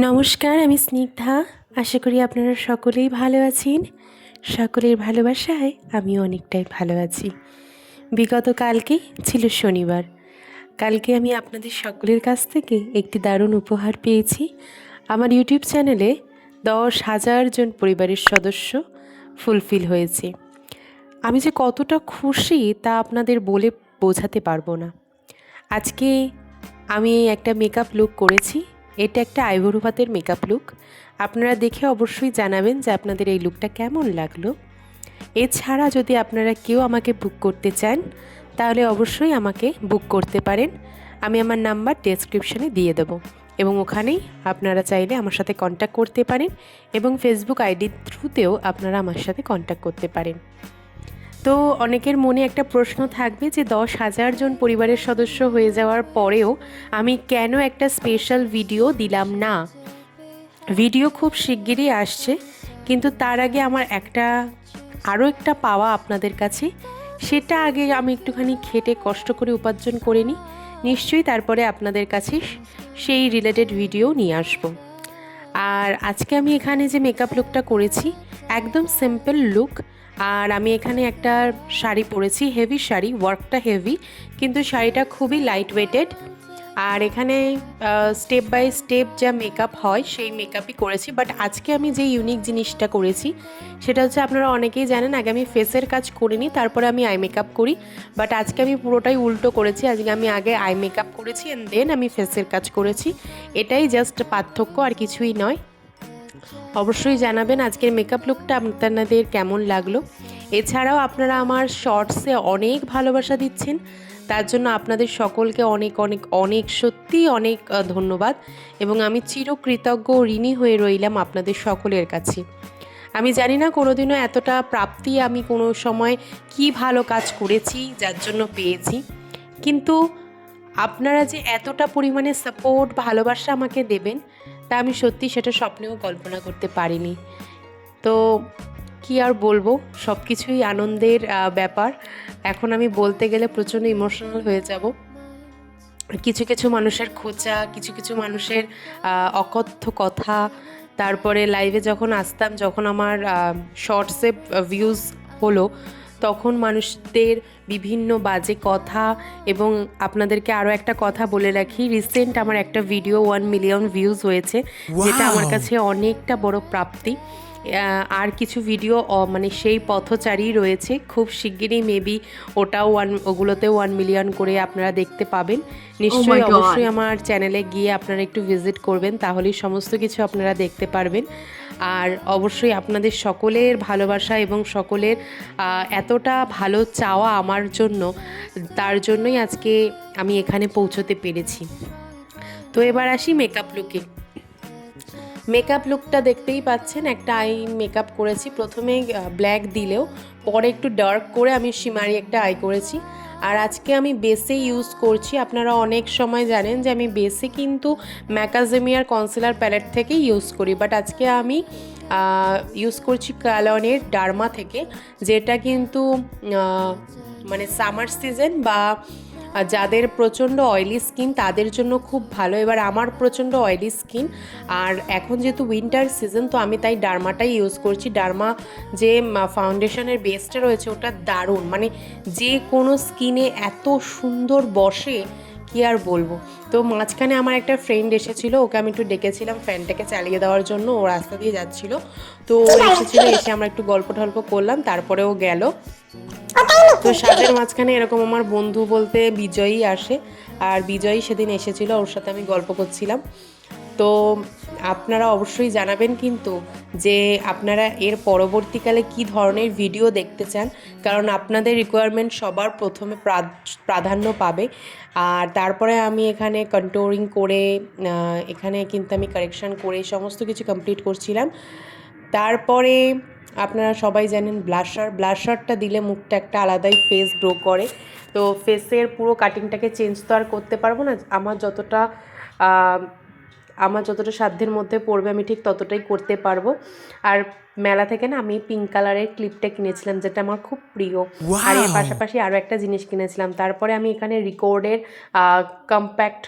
নমস্কার, আমি স্নিগ্ধা। আশা করি আপনারা সকলেই ভালো আছেন। সকলের ভালোবাসায় আমিও অনেকটাই ভালো আছি। বিগত কালকে ছিল শনিবার। কালকে আমি আপনাদের সকলের কাছ থেকে একটি দারুণ উপহার পেয়েছি। আমার ইউটিউব চ্যানেলে 10,000 জন পরিবারের সদস্য ফুলফিল হয়েছে। আমি যে কতটা খুশি তা আপনাদের বলে বোঝাতে পারবো না। আজকে আমি একটা মেকআপ লুক করেছি। এটা একটা আইবুড়ো ভাতের মেকআপ লুক। আপনারা দেখে অবশ্যই জানাবেন যে আপনাদের এই লুকটা কেমন লাগলো। এছাড়া যদি আপনারা কেউ আমাকে বুক করতে চান তাহলে অবশ্যই আমাকে বুক করতে পারেন। আমি আমার নাম্বার ডেসক্রিপশনে দিয়ে দেবো এবং ওখানেই আপনারা চাইলে আমার সাথে কন্ট্যাক্ট করতে পারেন এবং ফেসবুক আইডির থ্রুতেও আপনারা আমার সাথে কন্ট্যাক্ট করতে পারেন। তো অনেকের মনে একটা প্রশ্ন থাকবে যে 10,000 জন পরিবারের সদস্য হয়ে যাওয়ার পরেও আমি কেন একটা স্পেশাল ভিডিও দিলাম না। ভিডিও খুব শিগগিরই আসছে, কিন্তু তার আগে আমার আরও একটা পাওয়া আপনাদের কাছে, সেটা আগে আমি একটুখানি খেটে কষ্ট করে উপার্জন করে নিই। নিশ্চয়ই তারপরে আপনাদের কাছে সেই রিলেটেড ভিডিও নিয়ে আসব। আর আজকে আমি এখানে যে মেকআপ লুকটা করেছি একদম সিম্পল লুক। আর আমি এখানে একটা শাড়ি পরেছি, হেভি শাড়ি, ওয়ার্কটা হেভি, কিন্তু শাড়িটা খুবই লাইট ওয়েটেড। আর এখানে স্টেপ বাই স্টেপ যা মেকআপ হয় সেই মেকআপই করেছি। বাট আজকে আমি যে ইউনিক জিনিসটা করেছি সেটা হচ্ছে, আপনারা অনেকেই জানেন আগে আমি ফেসের কাজ করিনি, তারপরে আমি আই মেকআপ করি। বাট আজকে আমি পুরোটাই উল্টো করেছি। আজকে আমি আগে আই মেকআপ করেছি অ্যান্ড দেন আমি ফেসের কাজ করেছি। এটাই জাস্ট পার্থক্য, আর কিছুই নয়। অবশ্যই জানাবেন আজকের মেকআপ লুকটা আপনাদের কেমন লাগলো। এছাড়াও আপনারা আমার শর্টসে অনেক ভালোবাসা দিচ্ছেন, তার জন্য আপনাদের সকলকে অনেক অনেক অনেক সত্যিই অনেক ধন্যবাদ এবং আমি চিরকৃতজ্ঞ ঋণী হয়ে রইলাম আপনাদের সকলের কাছে। আমি জানি না কোনোদিনও এতটা প্রাপ্তি আমি কোনো সময় কি ভালো কাজ করেছি যার জন্য পেয়েছি, কিন্তু আপনারা যে এতটা পরিমাণে সাপোর্ট ভালোবাসা আমাকে দেবেন তা আমি সত্যি সেটা স্বপ্নেও কল্পনা করতে পারিনি। তো কি আর বলবো, সব কিছুই আনন্দের ব্যাপার। এখন আমি বলতে গেলে প্রচণ্ড ইমোশনাল হয়ে যাব। কিছু কিছু মানুষের খোঁচা, কিছু কিছু মানুষের অকথ্য কথা, তারপরে লাইভে যখন আসতাম, যখন আমার শর্টসে ভিউজ হলো, তখন মানুষদের বিভিন্ন বাজে কথা। এবং আপনাদেরকে আরও একটা কথা বলে রাখি, রিসেন্ট আমার একটা ভিডিও 1 মিলিয়ন ভিউজ হয়েছে, যেটা আমার কাছে অনেকটা বড় প্রাপ্তি। আর কিছু ভিডিও মানে সেই পথচারী রয়েছে, খুব শিগগিরই মেবি ওগুলোতেও 1 মিলিয়ন করে আপনারা দেখতে পাবেন। নিশ্চয়ই অবশ্যই আমার চ্যানেলে গিয়ে আপনারা একটু ভিজিট করবেন, তাহলেই সমস্ত কিছু আপনারা দেখতে পারবেন। আর অবশ্যই আপনাদের সকলের ভালোবাসা এবং সকলের এতটা ভালো চাওয়া আমার জন্য, তার জন্যই আজকে আমি এখানে পৌঁছতে পেরেছি। তো এবার আসি মেকআপ লুকে। মেকআপ লুকটা দেখতেই পাচ্ছেন, একটা আই মেকআপ করেছি। প্রথমে ব্ল্যাক দিলেও পরে একটু ডার্ক করে আমি শিমারি একটা আই করেছি। আর আজকে আমি বেসে ইউজ করছি, আপনারা অনেক সময় জানেন যে আমি বেসে কিন্তু ম্যাকাজেমিয়ার কনসিলার প্যালেট থেকেই ইউজ করি, বাট আজকে আমি ইউজ করছি কালনের ডার্মা থেকে, যেটা কিন্তু মানে সামার সিজন বা যাদের প্রচণ্ড অয়েলি স্কিন তাদের জন্য খুব ভালো। এবার আমার প্রচণ্ড অয়েলি স্কিন, আর এখন যেহেতু উইন্টার সিজন, তো আমি তাই ডার্মাটাই ইউজ করছি। ডার্মা যে ফাউন্ডেশনের বেসটা রয়েছে ওটা দারুণ, মানে যে কোনো স্কিনে এত সুন্দর বসে কি আর বলবো। তো মাঝখানে আমার একটা ফ্রেন্ড এসেছিলো, ওকে আমি একটু ডেকেছিলাম ফ্যানটাকে চালিয়ে দেওয়ার জন্য, ও রাস্তা দিয়ে যাচ্ছিলো, তো ও এসেছিলো, এসে আমরা একটু গল্প টল্প করলাম, তারপরে ও গেল। তো সাজের মাঝখানে এরকম আমার বন্ধু বলতে বিজয়ী আসে, আর বিজয়ী সেদিন এসেছিলো, ওর সাথে আমি গল্প করছিলাম। তো আপনারা অবশ্যই জানাবেন কিন্তু যে আপনারা এর পরবর্তীকালে কি ধরনের ভিডিও দেখতে চান, কারণ আপনাদের রিকোয়ারমেন্ট সবার প্রথমে প্রাধান্য পাবে। আর তারপরে আমি এখানে কন্ট্যুরিং করে, এখানে কিন্তু আমি কারেকশান করে সমস্ত কিছু কমপ্লিট করছিলাম। তারপরে আপনারা সবাই জানেন ব্লাশারটা দিলে মুখটা একটা আলাদাই ফেস গ্লো করে। তো ফেসের পুরো কাটিংটাকে চেঞ্জ তো আর করতে পারবো না, আমার যতটা সাধ্যের মধ্যে পড়বে আমি ঠিক ততটাই করতে পারবো। আর মেলা থেকে না আমি পিঙ্ক কালারের ক্লিপটা কিনেছিলাম, যেটা আমার খুব প্রিয়। আর এর পাশাপাশি আরও একটা জিনিস কিনেছিলাম। তারপরে আমি এখানে রিকর্ডের কম্প্যাক্ট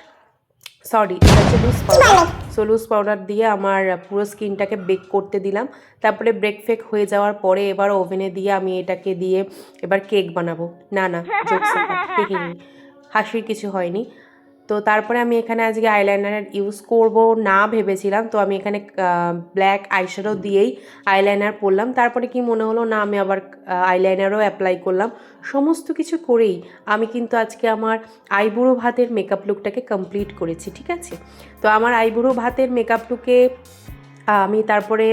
সরি, এটা হচ্ছে loose powder. So loose powder দিয়ে আমার পুরো স্কিনটাকে বেক করতে দিলাম। তারপরে ব্রেক ফেক হয়ে যাওয়ার পরে এবার ওভেনে দিয়ে আমি এটাকে দিয়ে এবার কেক বানাবো। না না, জোকস হাসির কিছু হয়নি। তো তারপরে আমি এখানে আজকে আইলাইনার ইউজ করব না ভেবেছিলাম, তো আমি এখানে ব্ল্যাক আইশ্যাডো দিয়েই আইলাইনার পরলাম। তারপরে কি মনে হলো না, আমি আবার আইলাইনারও অ্যাপ্লাই করলাম। সমস্ত কিছু করেই আমি কিন্তু আজকে আমার আইবুড়ো ভাতের মেকআপ লুকটাকে কমপ্লিট করেছি, ঠিক আছে। তো আমার আইবুড়ো ভাতের মেকআপ লুকে আমি তারপরে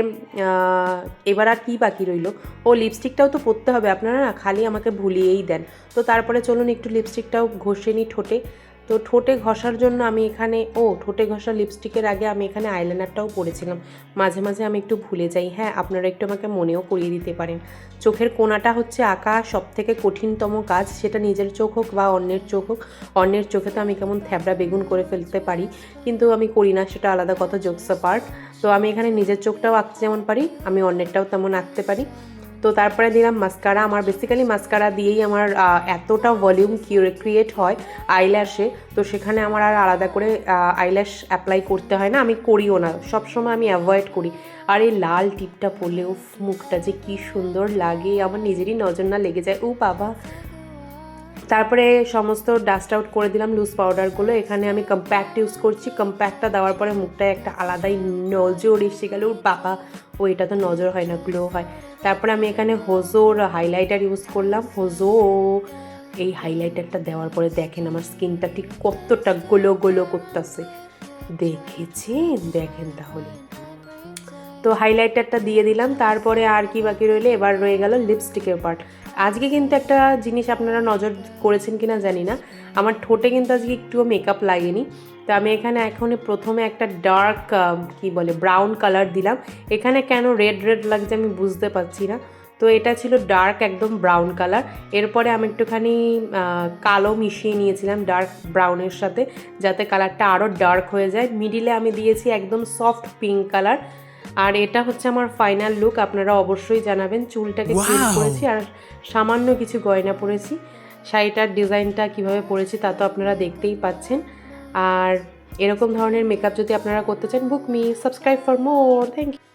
এবার আর কী বাকি রইলো, ও লিপস্টিকটাও তো পরতে হবে, আপনারা না খালি আমাকে ভুলিয়েই দেন। তো তারপরে চলুন একটু লিপস্টিকটাও ঘষে নিই ঠোঁটে। তো ঠোঁটে ঘষার জন্য আমি এখানে ঠোঁটে ঘষা লিপস্টিকের আগে আমি এখানে আইলাইনারটাও পরেছিলাম। মাঝে মাঝে আমি একটু ভুলে যাই, হ্যাঁ আপনারা একটু আমাকে মনেও করিয়ে দিতে পারেন। চোখের কোণাটা হচ্ছে আঁকা সবথেকে কঠিনতম কাজ, সেটা নিজের চোখ হোক বা অন্যের চোখ হোক। অন্যের চোখে তো আমি কেমন থ্যাবড়া বেগুন করে ফেলতে পারি, কিন্তু আমি করি না, সেটা আলাদা কথা, জোকস পার্ট। তো আমি এখানে নিজের চোখটাও আঁকতে যেমন পারি, আমি অন্যেরটাও তেমন আঁকতে পারি। তো তারপরে দিলাম মাস্কারা। আমার বেসিক্যালি মাস্কারা দিয়েই আমার এতটা ভলিউম ক্রিয়েট হয় আইল্যাশে, তো সেখানে আমার আর আলাদা করে আইল্যাশ অ্যাপ্লাই করতে হয় না, আমি করিও না, সবসময় আমি অ্যাভয়েড করি। আর এই লাল টিপটা পরলে উফ, মুখটা যে কী সুন্দর লাগে, আমার নিজেরই নজর না লেগে যায়, ও বাবা। তারপরে সমস্ত ডাস্ট আউট করে দিলাম লুজ পাউডারগুলো। এখানে আমি কম্প্যাক্ট ইউজ করছি। কম্প্যাক্টটা দেওয়ার পরে মুখটায় একটা আলাদাই নজর এসে গেল, ওর বাবা, এটা তো নজর হয় না, গ্লো হয়। তারপরে আমি এখানে হোজোর হাইলাইটার ইউজ করলাম। হোজো এই হাইলাইটারটা দেওয়ার পরে দেখেন আমার স্কিনটা ঠিক কতটা গোলো গোলো করতেছে, দেখেন তাহলে। তো হাইলাইটারটা দিয়ে দিলাম। তারপরে আর কি বাকি রইলে, এবার রয়ে গেল লিপস্টিকের পার্ট। আজকে কিন্তু একটা জিনিস আপনারা নজর করেছেন কিনা জানি না, আমার ঠোঁটে কিন্তু আজকে একটুও মেকআপ লাগেনি। তো আমি এখানে প্রথমে একটা ডার্ক ব্রাউন কালার দিলাম। এখানে কেন রেড রেড লাগছে আমি বুঝতে পারছি না, তো এটা ছিল ডার্ক একদম ব্রাউন কালার। এরপরে আমি একটুখানি কালো মিশিয়ে নিয়েছিলাম ডার্ক ব্রাউনের সাথে, যাতে কালারটা আরও ডার্ক হয়ে যায়। মিডিলে আমি দিয়েছি একদম সফট পিঙ্ক কালার। আর এটা হচ্ছে আমার ফাইনাল লুক, আপনারা অবশ্যই জানাবেন। চুলটাকে ক্লিন করেছি আর সামান্য কিছু গয়না পরেছি। শাড়িটার ডিজাইনটা কিভাবে পরেছি তা তো আপনারা দেখতেই পাচ্ছেন। আর এরকম ধরনের মেকআপ যদি আপনারা করতে চান, book me, subscribe for more. Thank you.